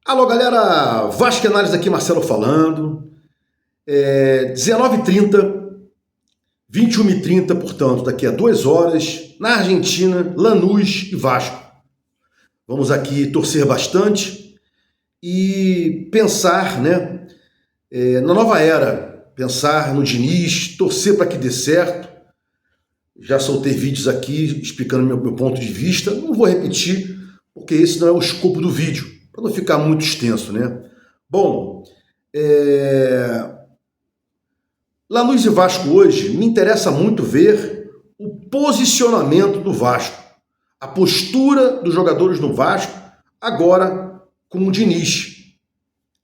Alô, galera, Vasco Análise aqui, Marcelo falando. 19h30, 21h30, portanto, daqui a 2 horas, na Argentina, Lanús e Vasco. Vamos aqui torcer bastante e pensar, né, na nova era, pensar no Diniz, torcer para que dê certo. Já soltei vídeos aqui explicando meu ponto de vista, não vou repetir, porque esse não é o escopo do vídeo, para não ficar muito extenso, né? Bom, Lanús e Vasco hoje, me interessa muito ver o posicionamento do Vasco, a postura dos jogadores do Vasco, agora com o Diniz.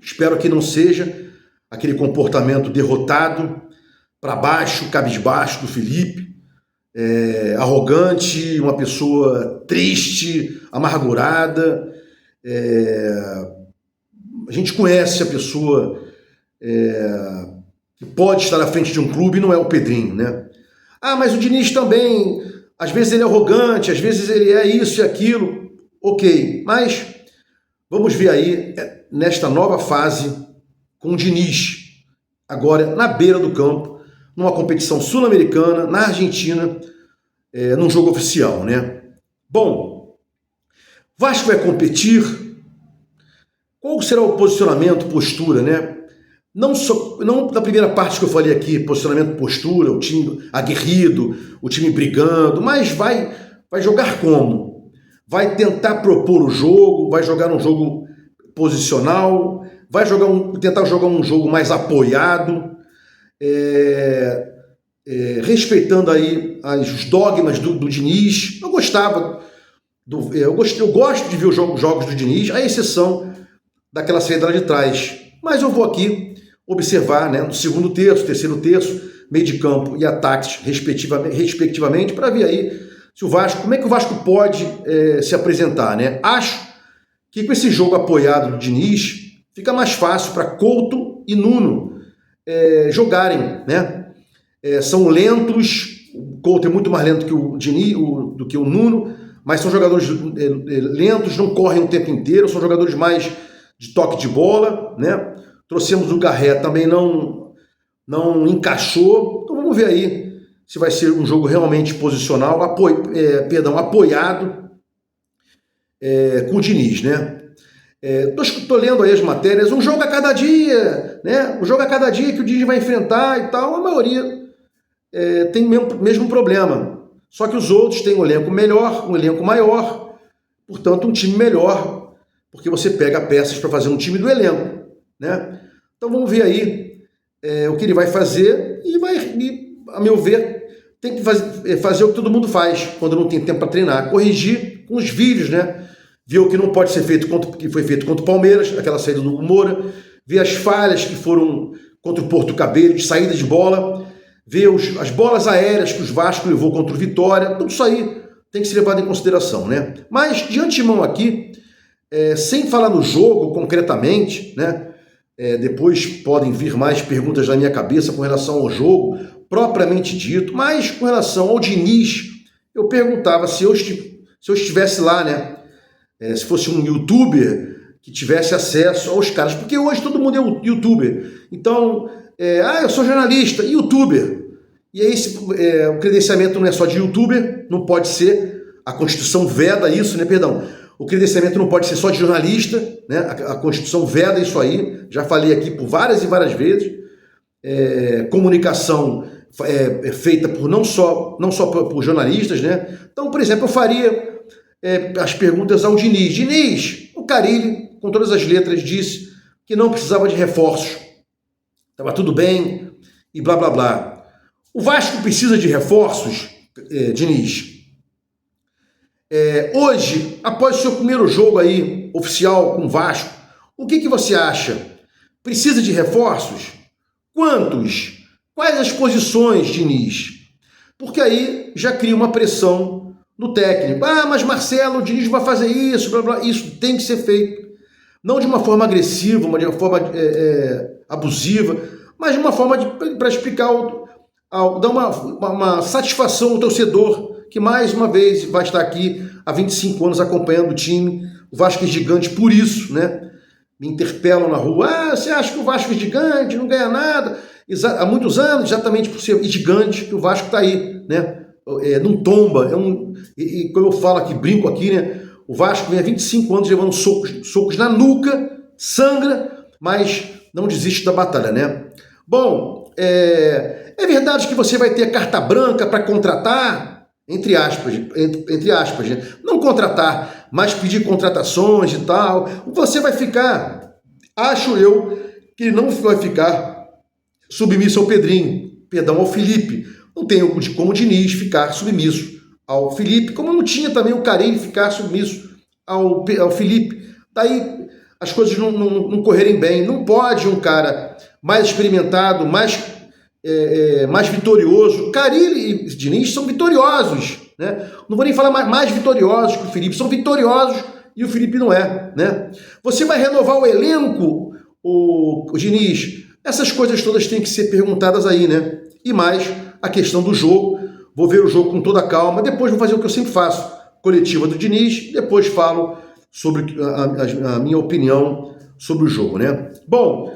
Espero que não seja aquele comportamento derrotado, para baixo, cabisbaixo do Felipe, arrogante, uma pessoa triste, amargurada. A gente conhece a pessoa que pode estar à frente de um clube e não é o Pedrinho, né? Ah, mas o Diniz também, às vezes ele é arrogante, às vezes ele é isso e aquilo. Ok, mas vamos ver aí, nesta nova fase, com o Diniz, agora na beira do campo, numa competição sul-americana, na Argentina, num jogo oficial, né? Bom, Vasco vai competir. Qual será o posicionamento, postura, né? Não na primeira parte que eu falei aqui, posicionamento, postura, o time aguerrido, o time brigando, mas vai jogar como? Vai tentar propor o jogo, vai jogar um jogo posicional, vai tentar jogar um jogo mais apoiado, respeitando aí os dogmas do Diniz. Eu gosto de ver os jogos do Diniz, à exceção daquela saída lá de trás. Mas eu vou aqui observar, né, no segundo terço, terceiro terço, meio de campo e ataques, respectivamente, para ver aí se o Vasco, como é que o Vasco pode se apresentar, né? Acho que com esse jogo apoiado do Diniz, fica mais fácil para Couto e Nuno jogarem, né? São lentos, o Couto é muito mais lento que o Diniz, do que o Nuno, mas são jogadores lentos, não correm o tempo inteiro, são jogadores mais de toque de bola, né? Trouxemos o Garré, também não encaixou. Então vamos ver aí se vai ser um jogo realmente posicional, apoiado com o Diniz, né? Tô lendo aí as matérias, um jogo a cada dia, né? Um jogo a cada dia que o Diniz vai enfrentar e tal. A maioria tem o mesmo problema. Só que os outros têm um elenco melhor, um elenco maior, portanto um time melhor, porque você pega peças para fazer um time do elenco, né? Então vamos ver aí o que ele vai fazer e, a meu ver, tem que fazer o que todo mundo faz quando não tem tempo para treinar, corrigir com os vídeos, né? Ver o que não pode ser feito, que foi feito contra o Palmeiras, aquela saída do Moura, ver as falhas que foram contra o Porto Cabelo, de saída de bola, ver as bolas aéreas que o Vasco levou contra o Vitória, tudo isso aí tem que ser levado em consideração, né? Mas, de antemão aqui, sem falar no jogo concretamente, né? Depois podem vir mais perguntas na minha cabeça com relação ao jogo propriamente dito, mas com relação ao Diniz, eu perguntava se eu estivesse lá, né? Se fosse um youtuber que tivesse acesso aos caras, porque hoje todo mundo é youtuber. Então, eu sou jornalista e youtuber. E aí o credenciamento não é só de youtuber, não pode ser, a Constituição veda isso, né? Perdão. O credenciamento não pode ser só de jornalista, né? A Constituição veda isso aí, já falei aqui por várias e várias vezes. Comunicação feita por não só por jornalistas, né? Então, por exemplo, eu faria as perguntas ao Diniz. Diniz, o Carille, com todas as letras, disse que não precisava de reforços, estava tudo bem e blá blá blá. O Vasco precisa de reforços, Diniz? Hoje, após o seu primeiro jogo aí, oficial com o Vasco, o que você acha? Precisa de reforços? Quantos? Quais as posições, Diniz? Porque aí já cria uma pressão no técnico. Ah, mas Marcelo, o Diniz vai fazer isso, blá, blá. Isso tem que ser feito. Não de uma forma agressiva, de uma forma abusiva, mas de uma forma para explicar, dar uma satisfação ao torcedor, que mais uma vez vai estar aqui há 25 anos acompanhando o time. O Vasco é gigante por isso, né? me interpelam na rua, você acha que o Vasco é gigante, não ganha nada? Há muitos anos, exatamente por ser gigante, que o Vasco está aí, né? Não tomba, e como eu falo aqui, brinco aqui, né? O Vasco vem há 25 anos levando socos na nuca, sangra, mas não desiste da batalha, né? Bom, é verdade que você vai ter carta branca para contratar, entre aspas, né? Não contratar, mas pedir contratações e tal. Você vai ficar, acho eu, que não vai ficar submisso ao Pedrinho, perdão, ao Felipe. Não tem como o Diniz ficar submisso ao Felipe, como não tinha também o Carille ficar submisso ao Felipe. Daí as coisas não correrem bem. Não pode um cara mais experimentado, mais vitorioso. Carille e Diniz são vitoriosos, né? Não vou nem falar mais vitoriosos que o Felipe, são vitoriosos e o Felipe não é, né? Você vai renovar o elenco, o Diniz? Essas coisas todas têm que ser perguntadas aí, né? E mais a questão do jogo. Vou ver o jogo com toda calma, depois vou fazer o que eu sempre faço, coletiva do Diniz, depois falo sobre a minha opinião sobre o jogo, né? Bom,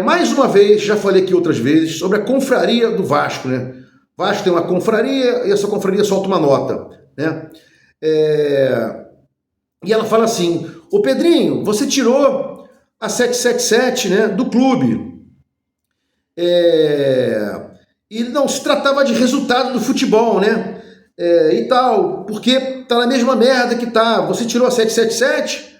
mais uma vez, já falei aqui outras vezes, sobre a confraria do Vasco, né? Vasco tem uma confraria e essa confraria solta uma nota, né? E ela fala assim, ô Pedrinho, você tirou a 777, né, do clube. E não se tratava de resultado do futebol, né? E tal, porque tá na mesma merda que tá. Você tirou a 777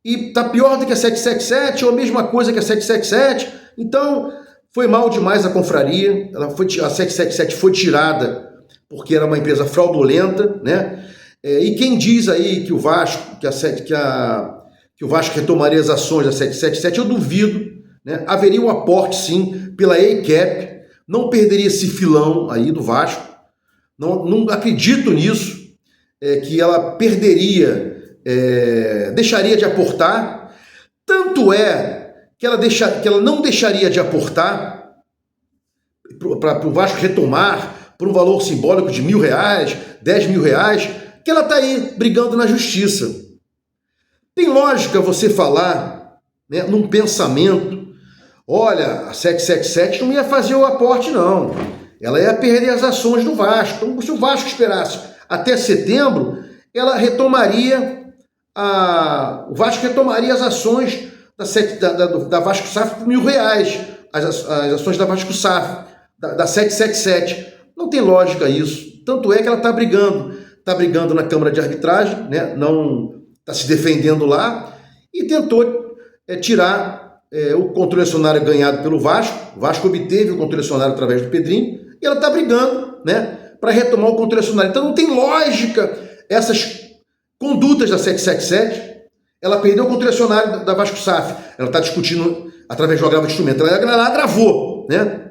e tá pior do que a 777, ou a mesma coisa que a 777. Então, foi mal demais a confraria. A 777 foi tirada porque era uma empresa fraudulenta, né? E quem diz aí que o Vasco, que o Vasco retomaria as ações da 777, eu duvido, né? Haveria um aporte, sim, pela ACAP, não perderia esse filão aí do Vasco, não acredito nisso, que ela perderia, deixaria de aportar, tanto que ela não deixaria de aportar para o Vasco retomar por um valor simbólico de R$1.000, R$10.000, que ela está aí brigando na justiça. Tem lógica você falar, né, num pensamento, olha, a 777 não ia fazer o aporte, não. Ela ia perder as ações do Vasco. Então, se o Vasco esperasse até setembro, ela retomaria o Vasco retomaria as ações da Vasco Safra por R$1.000, as ações da Vasco Safra, da 777. Não tem lógica isso. Tanto é que ela está brigando na Câmara de Arbitragem, né? Não está se defendendo lá e tentou tirar o controle acionário ganhado pelo Vasco. O Vasco obteve o controle acionário através do Pedrinho e ela está brigando, né, para retomar o controle acionário. Então não tem lógica essas condutas da 777. Ela perdeu o controle acionário da Vasco SAF. Ela está discutindo através do agravo de instrumento. Ela agravou, né?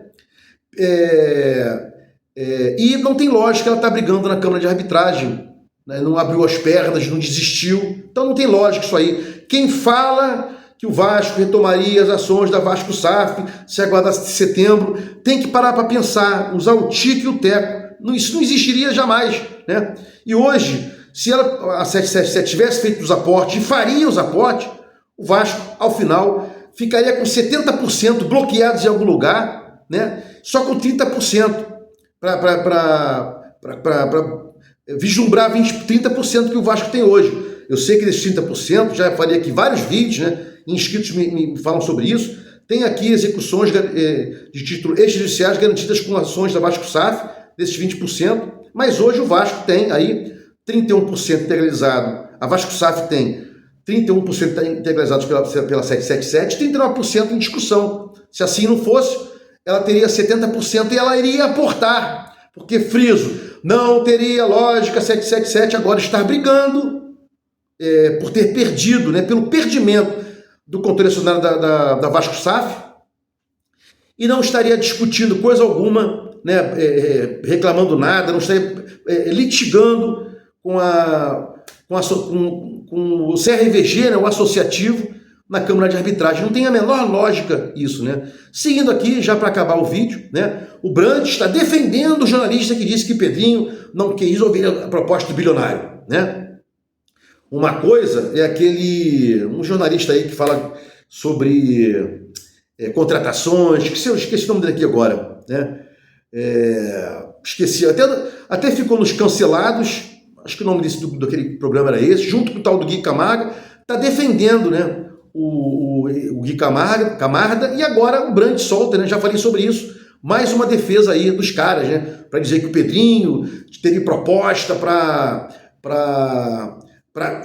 E não tem lógica, ela está brigando na Câmara de Arbitragem, né? Não abriu as pernas, não desistiu. Então não tem lógica isso aí. Quem fala que o Vasco retomaria as ações da Vasco SAF se aguardasse setembro, tem que parar para pensar, usar o tique e o teco. Isso não existiria jamais, né? E hoje, se a 777 tivesse feito os aportes, e faria os aportes, o Vasco, ao final, ficaria com 70% bloqueados em algum lugar, né? Só com 30% para vislumbrar 30% que o Vasco tem hoje. Eu sei que desses 30%, já falei aqui vários vídeos, né? Inscritos me falam sobre isso. Tem aqui execuções de título extrajudiciais garantidas com ações da Vasco SAF, desses 20%, mas hoje o Vasco tem aí 31% integralizado. A Vasco SAF tem 31% integralizados pela 777, 39% em discussão. Se assim não fosse, ela teria 70% e ela iria aportar, porque, friso, não teria lógica a 777 agora estar brigando por ter perdido, né, pelo perdimento do controle acionário da Vasco SAF, e não estaria discutindo coisa alguma, né, reclamando nada, não estaria litigando com o CRVG, né, o associativo, na Câmara de Arbitragem. Não tem a menor lógica isso, né? Seguindo aqui, já para acabar o vídeo, né, o Brandt está defendendo o jornalista que disse que Pedrinho não quis ouvir a proposta do bilionário, né? Uma coisa é um jornalista aí que fala sobre contratações, que eu esqueci o nome dele aqui agora, né? Esqueci, até ficou nos cancelados, acho que o nome daquele programa era esse, junto com o tal do Gui Camargo, está defendendo, né, o Gui Camarda, e agora o Brandt solta, né? Já falei sobre isso, mais uma defesa aí dos caras, né, para dizer que o Pedrinho teve proposta para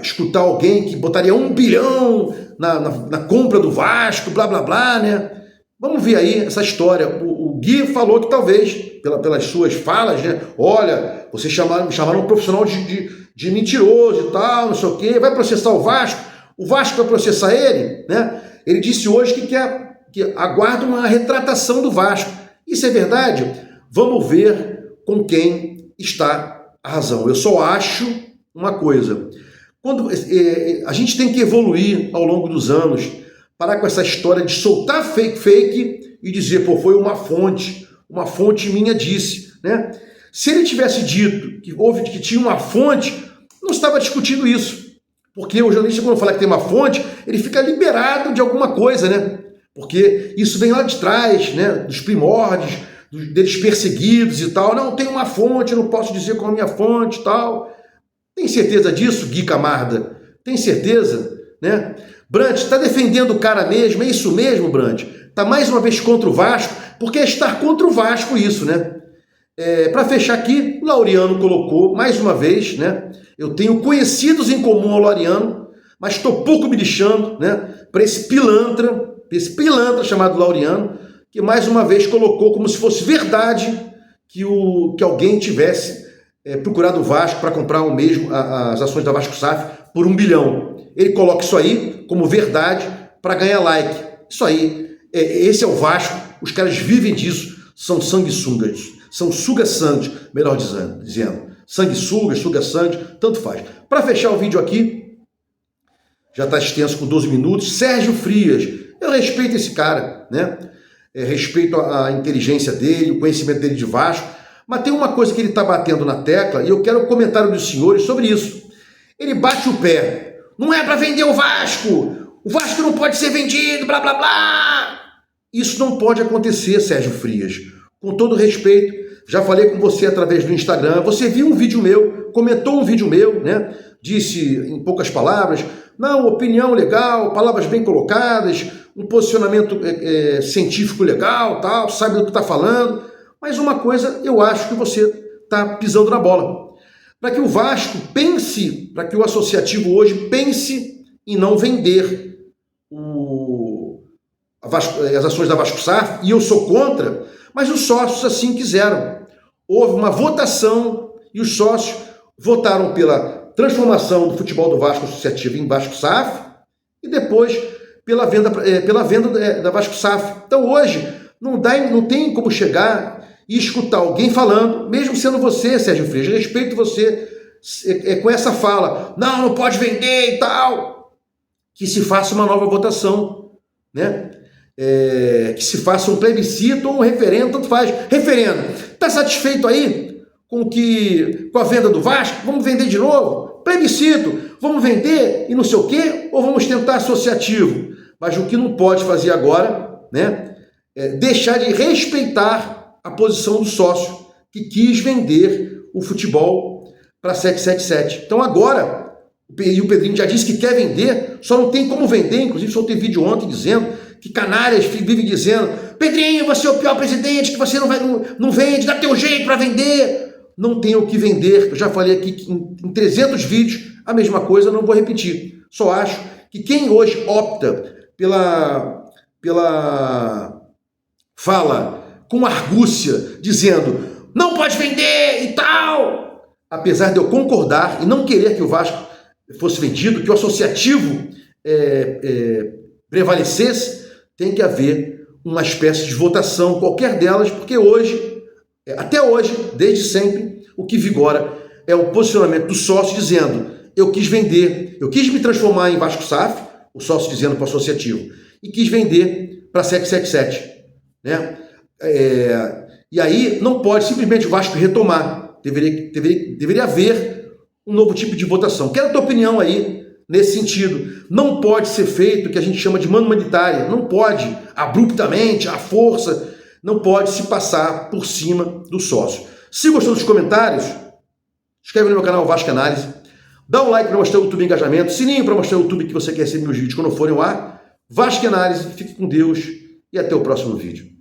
escutar alguém que botaria 1 bilhão na compra do Vasco, blá blá blá, né? Vamos ver aí essa história. O Gui falou que talvez, pelas suas falas, né? Olha, vocês chamaram um profissional de mentiroso e tal, não sei o quê, vai processar o Vasco vai processar ele, né? Ele disse hoje que aguarda uma retratação do Vasco. Isso é verdade? Vamos ver com quem está a razão. Eu só acho uma coisa. Quando a gente tem que evoluir ao longo dos anos, parar com essa história de soltar fake e dizer, pô, foi uma fonte minha disse, né? Se ele tivesse dito que tinha uma fonte, não estava discutindo isso. Porque o jornalista, quando fala que tem uma fonte, ele fica liberado de alguma coisa, né? Porque isso vem lá de trás, né? Dos primórdios, deles perseguidos e tal. Não, tem uma fonte, eu não posso dizer qual é a minha fonte e tal. Tem certeza disso, Gui Camarda? Tem certeza? Né? Brandt, está defendendo o cara mesmo? É isso mesmo, Brandt? Está mais uma vez contra o Vasco? Porque é estar contra o Vasco isso, né? Para fechar aqui, o Laureano colocou, mais uma vez, né? Eu tenho conhecidos em comum ao Laureano, mas estou pouco me lixando, né? Para esse pilantra chamado Laureano, que mais uma vez colocou como se fosse verdade que alguém tivesse procurado o Vasco para comprar as ações da Vasco SAF por 1 bilhão. Ele coloca isso aí como verdade para ganhar like. Isso aí, esse é o Vasco, os caras vivem disso, são sanguessugas, são suga-sangue, melhor dizendo. Sanguessugas, suga-sangue, tanto faz. Para fechar o vídeo aqui, já está extenso com 12 minutos, Sérgio Frias, eu respeito esse cara, né? Respeito a inteligência dele, o conhecimento dele de Vasco, mas tem uma coisa que ele está batendo na tecla, e eu quero o comentário dos senhores sobre isso. Ele bate o pé. Não é para vender o Vasco não pode ser vendido, blá, blá, blá. Isso não pode acontecer, Sérgio Frias. Com todo respeito, já falei com você através do Instagram, você viu um vídeo meu, comentou um vídeo meu, né? Disse em poucas palavras, não, opinião legal, palavras bem colocadas, um posicionamento científico legal, tal, sabe do que está falando, mas uma coisa eu acho que você está pisando na bola. Para que o Vasco pense, para que o associativo hoje pense em não vender as ações da Vasco SAF, e eu sou contra, mas os sócios assim quiseram. Houve uma votação e os sócios votaram pela transformação do futebol do Vasco Associativo em Vasco SAF e depois pela venda da Vasco SAF. Então hoje não tem como chegar e escutar alguém falando, mesmo sendo você, Sérgio Frias, respeito você com essa fala, não pode vender e tal, que se faça uma nova votação, né? Que se faça um plebiscito ou um referendo, tanto faz. Referendo, está satisfeito aí com a venda do Vasco? Vamos vender de novo? Plebiscito, vamos vender e não sei o quê? Ou vamos tentar associativo? Mas o que não pode fazer agora, né, é deixar de respeitar a posição do sócio que quis vender o futebol para 777. Então agora, e o Pedrinho já disse que quer vender, só não tem como vender, inclusive soltei vídeo ontem dizendo que canalhas vivem dizendo, Pedrinho, você é o pior presidente, que você não vende, dá teu jeito para vender. Não tem o que vender, eu já falei aqui que em 300 vídeos, a mesma coisa, não vou repetir. Só acho que quem hoje opta pela fala com argúcia, dizendo, não pode vender e tal, apesar de eu concordar e não querer que o Vasco fosse vendido, que o associativo prevalecesse, tem que haver uma espécie de votação, qualquer delas, porque hoje, até hoje, desde sempre, o que vigora é o posicionamento do sócio dizendo, eu quis vender, eu quis me transformar em Vasco SAF, o sócio dizendo para o associativo, e quis vender para 777, né? E aí não pode simplesmente o Vasco retomar, deveria haver um novo tipo de votação. Quero a tua opinião aí, nesse sentido. Não pode ser feito o que a gente chama de mano humanitária. Não pode, abruptamente, à força, não pode se passar por cima do sócio. Se gostou dos comentários, inscreve no meu canal Vasco Análise, dá um like para mostrar o YouTube engajamento, sininho para mostrar o YouTube que você quer receber meus vídeos quando forem ao ar. Vasco Análise, fique com Deus e até o próximo vídeo.